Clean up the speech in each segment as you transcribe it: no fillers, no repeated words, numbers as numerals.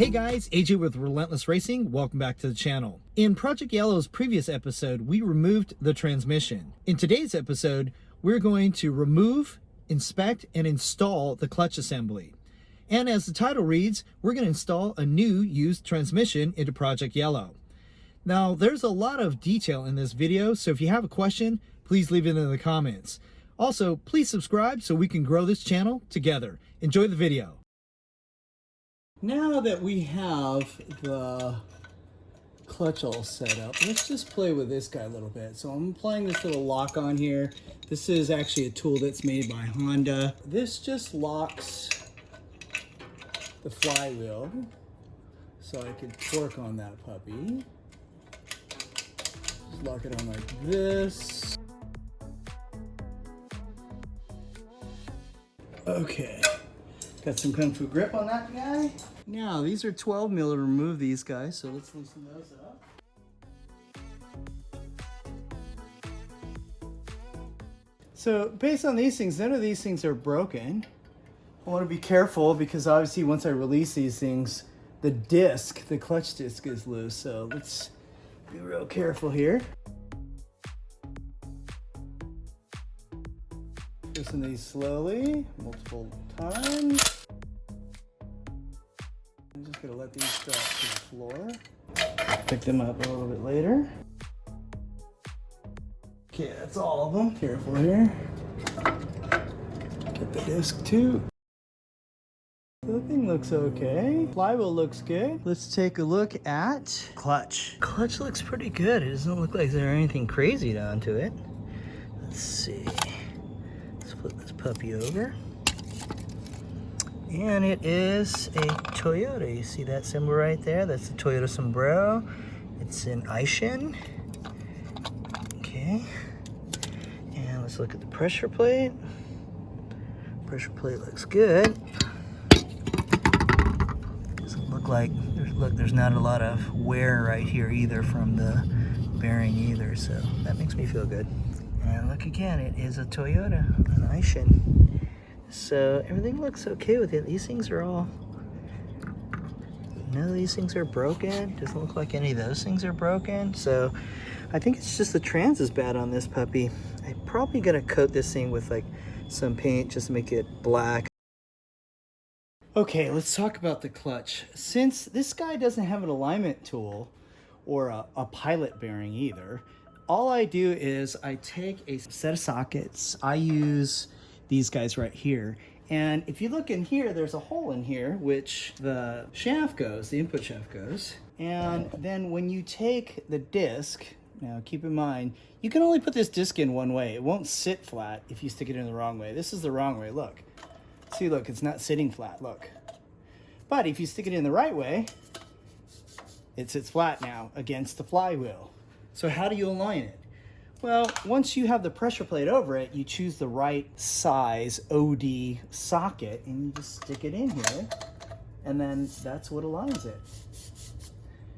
Hey guys, AJ with Relentless Racing. Welcome back to the channel. In Project Yellow's previous episode, we removed the transmission. In today's episode, we're going to remove, inspect, and install the clutch assembly. And as the title reads, we're going to install a new used transmission into Project Yellow. Now, there's a lot of detail in this video, so if you have a question, please leave it in the comments. Also, please subscribe so we can grow this channel together. Enjoy the video. Now that we have the clutch all set up, let's just play with this guy a little bit. So I'm applying this little lock on here. This is actually a tool that's made by Honda. This just locks the flywheel so I can torque on that puppy. Just lock it on like this. Okay. Got some Kung Fu grip on that guy. Now, these are 12 mil to remove these guys, so let's loosen those up. So, based on these things, none of these things are broken. I want to be careful because obviously once I release these things, the disc, the clutch disc is loose. So, let's be real careful here. Loosen these slowly, multiple times. I'm just gonna let these drop to the floor. Pick them up a little bit later. Okay, that's all of them. Careful here. Get the disc too. The thing looks okay. Flywheel looks good. Let's take a look at clutch. Clutch looks pretty good. It doesn't look like there's anything crazy done to it. Let's see. Flip this puppy over. And it is a Toyota. You see that symbol right there? That's the Toyota Sombrero. It's in Aishin. Okay. And let's look at the pressure plate. Pressure plate looks good. Doesn't look like, there's not a lot of wear right here either from the bearing either, so that makes me feel good. And look again, it is a Toyota, an Aishin. So everything looks okay with it. These things are all, none of these things are broken. Doesn't look like any of those things are broken. So I think it's just the trans is bad on this puppy. I'm probably gonna coat this thing with like some paint just to make it black. Okay, let's talk about the clutch. Since this guy doesn't have an alignment tool or a pilot bearing either, all I do is I take a set of sockets. I use these guys right here. And if you look in here, there's a hole in here, which the shaft goes, the input shaft goes. And then when you take the disc, now keep in mind, you can only put this disc in one way. It won't sit flat if you stick it in the wrong way. This is the wrong way, look. See, look, it's not sitting flat, look. But if you stick it in the right way, it sits flat now against the flywheel. So how do you align it? Well, once you have the pressure plate over it, you choose the right size OD socket and you just stick it in here, and then that's what aligns it.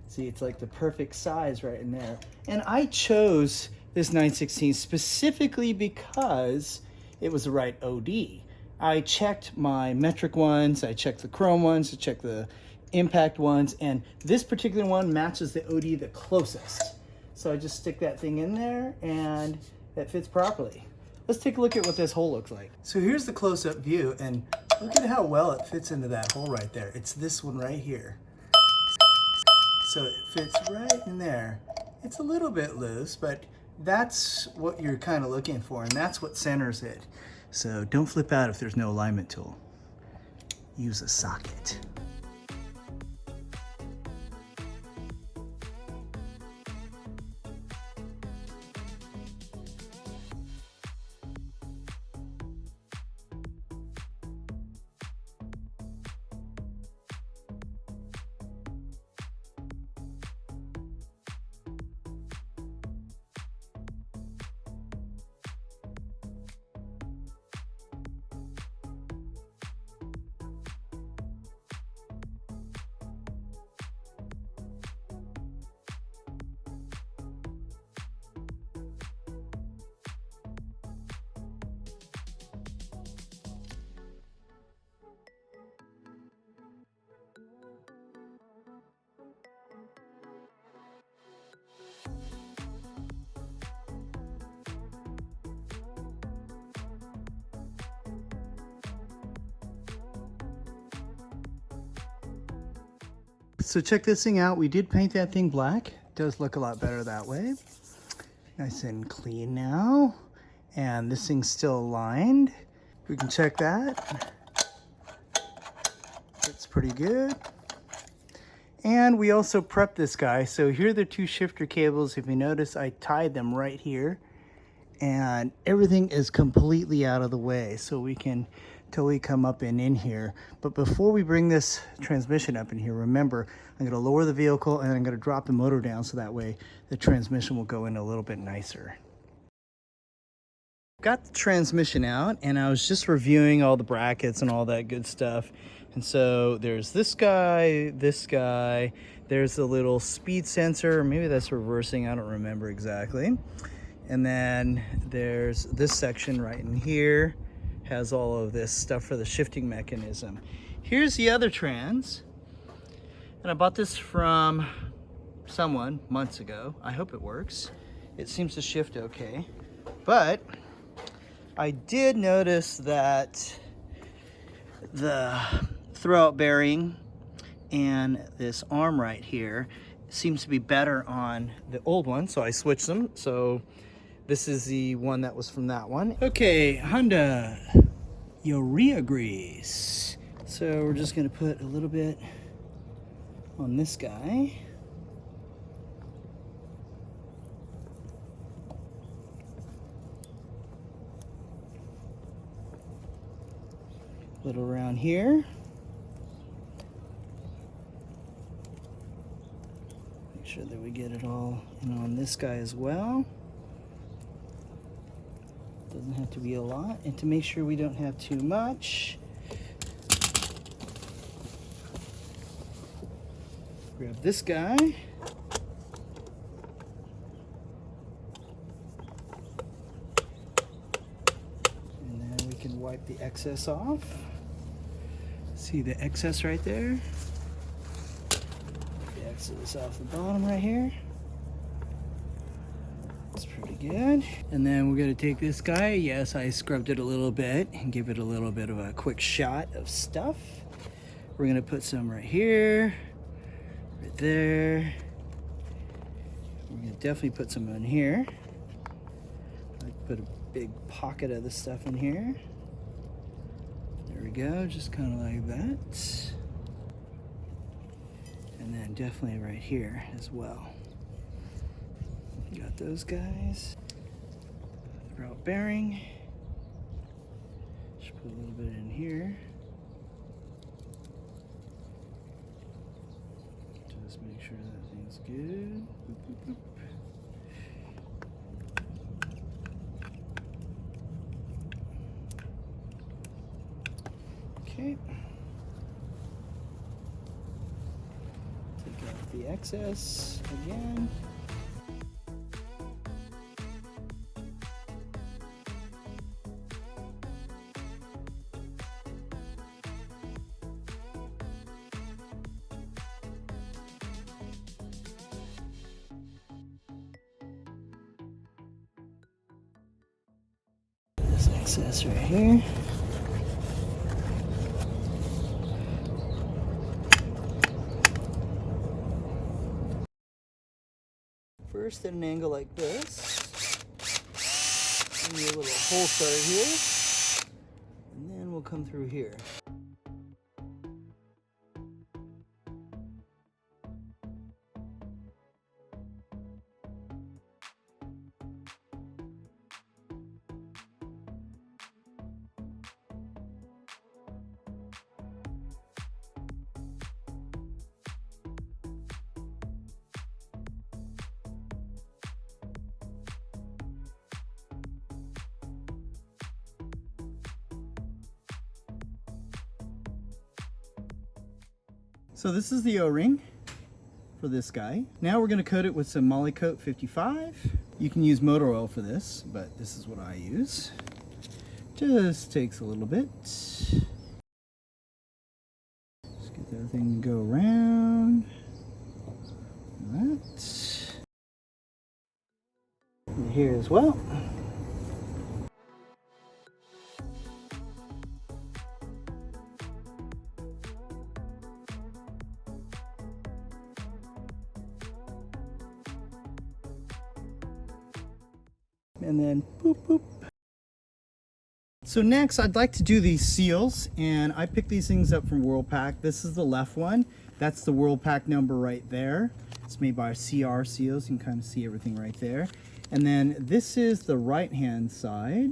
See, it's like the perfect size right in there. And I chose this 9/16 specifically because it was the right OD. I checked my metric ones, I checked the chrome ones, I checked the impact ones, and this particular one matches the OD the closest. So I just stick that thing in there and that fits properly. Let's take a look at what this hole looks like. So here's the close-up view, and look at how well it fits into that hole right there. It's this one right here. So it fits right in there. It's a little bit loose, but that's what you're kind of looking for, and that's what centers it. So don't flip out if there's no alignment tool. Use a socket. So check this thing out. We did paint that thing black. It does look a lot better that way. Nice and clean now. And this thing's still aligned. We can check that. It's pretty good. And we also prepped this guy. So here are the two shifter cables. If you notice, I tied them right here. And everything is completely out of the way. So we can totally come up and in here. But before we bring this transmission up in here, remember, I'm gonna lower the vehicle and I'm gonna drop the motor down so that way the transmission will go in a little bit nicer. Got the transmission out and I was just reviewing all the brackets and all that good stuff. And so there's this guy, there's the little speed sensor, maybe that's reversing, I don't remember exactly. And then there's this section right in here, has all of this stuff for the shifting mechanism. Here's the other trans, and I bought this from someone months ago. I hope it works. It seems to shift okay, but I did notice that the throwout bearing and this arm right here seems to be better on the old one, so I switched them. So this is the one that was from that one. Okay, Honda urea grease. So we're just gonna put a little bit on this guy. A little around here. Make sure that we get it all in on this guy as well. Doesn't have to be a lot. And to make sure we don't have too much, grab this guy. And then we can wipe the excess off. See the excess right there? The excess off the bottom right here. That's pretty good. And then we're gonna take this guy. Yes, I scrubbed it a little bit and give it a little bit of a quick shot of stuff. We're gonna put some right here, right there. We're gonna definitely put some in here. I put a big pocket of this stuff in here. There we go, just kind of like that. And then definitely right here as well. Got those guys. Throwout bearing. Just put a little bit in here. Just make sure that thing's good. Boop, boop, boop. Okay. Take out the excess again. This excess right here. First at an angle like this. Give me a little hole start here. And then we'll come through here. So this is the O-ring for this guy. Now we're gonna coat it with some Molykote 55. You can use motor oil for this, but this is what I use. Just takes a little bit. Just get that thing to go around. Like that. And here as well. and then boop, boop. So next I'd like to do these seals, and I picked these things up from Whirlpack. This is the left one. That's the Whirlpack number right there. It's made by CR Seals. You can kind of see everything right there. And then this is the right hand side.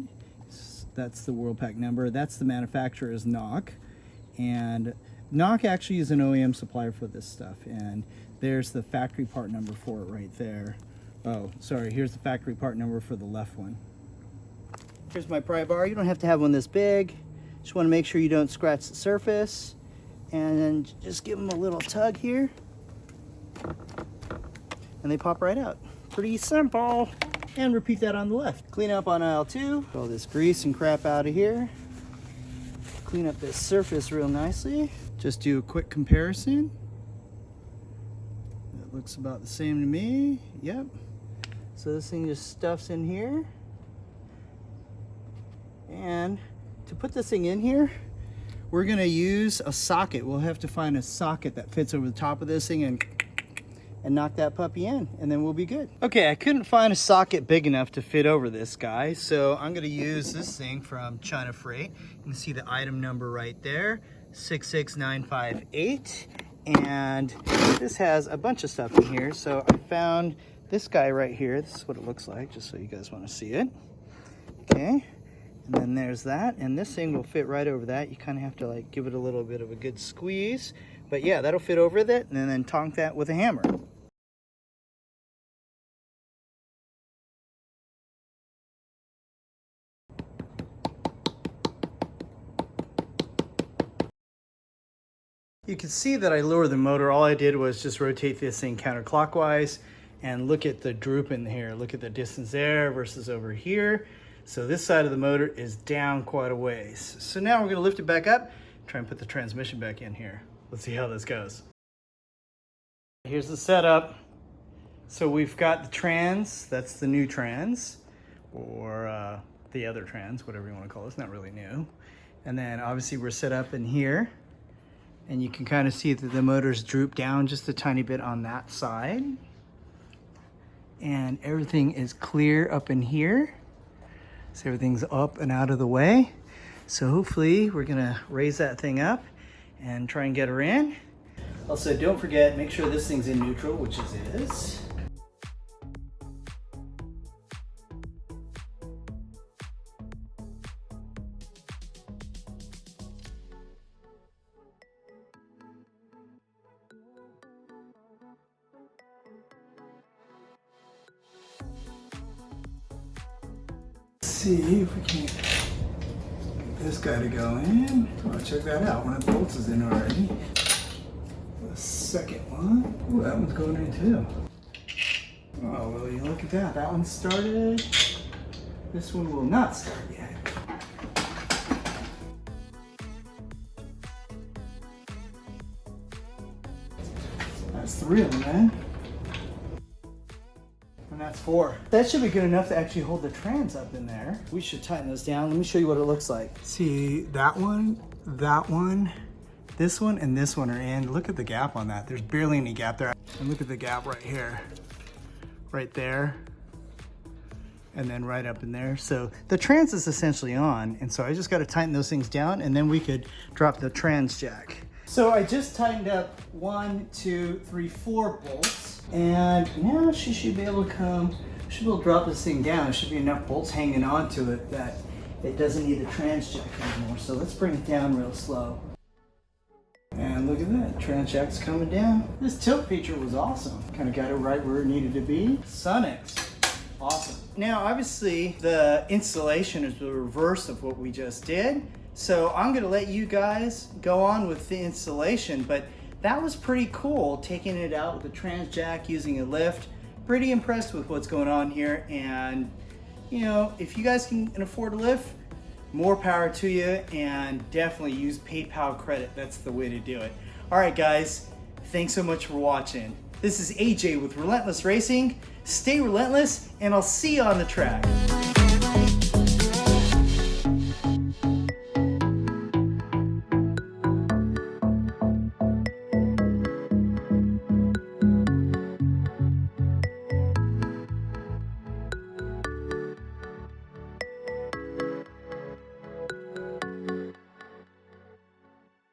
That's the Whirlpack number. That's the manufacturer's knock. And knock actually is an OEM supplier for this stuff. And there's the factory part number for it right there. Oh, sorry, here's the factory part number for the left one. Here's my pry bar. You don't have to have one this big. Just want to make sure you don't scratch the surface. And then just give them a little tug here. And they pop right out. Pretty simple. And repeat that on the left. Clean up on aisle 2. All this grease and crap out of here. Clean up this surface real nicely. Just do a quick comparison. It looks about the same to me. Yep. So this thing just stuffs in here. And to put this thing in here, we're gonna use a socket. We'll have to find a socket that fits over the top of this thing and knock that puppy in, and then we'll be good. Okay, I couldn't find a socket big enough to fit over this guy, so I'm gonna use this thing from China Freight. You can see the item number right there, 66958. And this has a bunch of stuff in here. So I found this guy right here. This is what it looks like, just so you guys wanna see it. Okay. And then there's that, and this thing will fit right over that. You kind of have to like give it a little bit of a good squeeze, but yeah, that'll fit over that, and then tonk that with a hammer. You can see that I lowered the motor. All I did was just rotate this thing counterclockwise, and look at the droop in here. Look at the distance there versus over here. So this side of the motor is down quite a ways. So now we're gonna lift it back up, try and put the transmission back in here. Let's see how this goes. Here's the setup. So we've got the trans, that's the new trans, or the other trans, whatever you wanna call it, it's not really new. And then obviously we're set up in here, and you can kind of see that the motors droop down just a tiny bit on that side. And everything is clear up in here. So everything's up and out of the way. So hopefully we're gonna raise that thing up and try and get her in. Also, don't forget, make sure this thing's in neutral, which it is. See if we can get this guy to go in. Oh, check that out. One of the bolts is in already. The second one. Ooh, that one's going in too. Oh, well, you look at that. That one started. This one will not start yet. That's 3 of them, man. And that's 4. That should be good enough to actually hold the trans up in there. We should tighten those down. Let me show you what it looks like. See, that one, this one, and this one are in. Look at the gap on that. There's barely any gap there. And look at the gap right here, right there, and then right up in there. So the trans is essentially on, and so I just got to tighten those things down, and then we could drop the trans jack. So I just tightened up 1, 2, 3, 4 bolts, and now she should be able to come, should be able to drop this thing down. There should be enough bolts hanging onto it that it doesn't need the trans jack anymore. So let's bring it down real slow. And look at that, trans jack's coming down. This tilt feature was awesome. Kind of got it right where it needed to be. Sonex, awesome. Now, obviously, the installation is the reverse of what we just did. So I'm gonna let you guys go on with the installation, but that was pretty cool, taking it out with the trans jack, using a lift. Pretty impressed with what's going on here. And you know, if you guys can afford a lift, more power to you, and definitely use PayPal credit. That's the way to do it. All right, guys, thanks so much for watching. This is AJ with Relentless Racing. Stay relentless, and I'll see you on the track.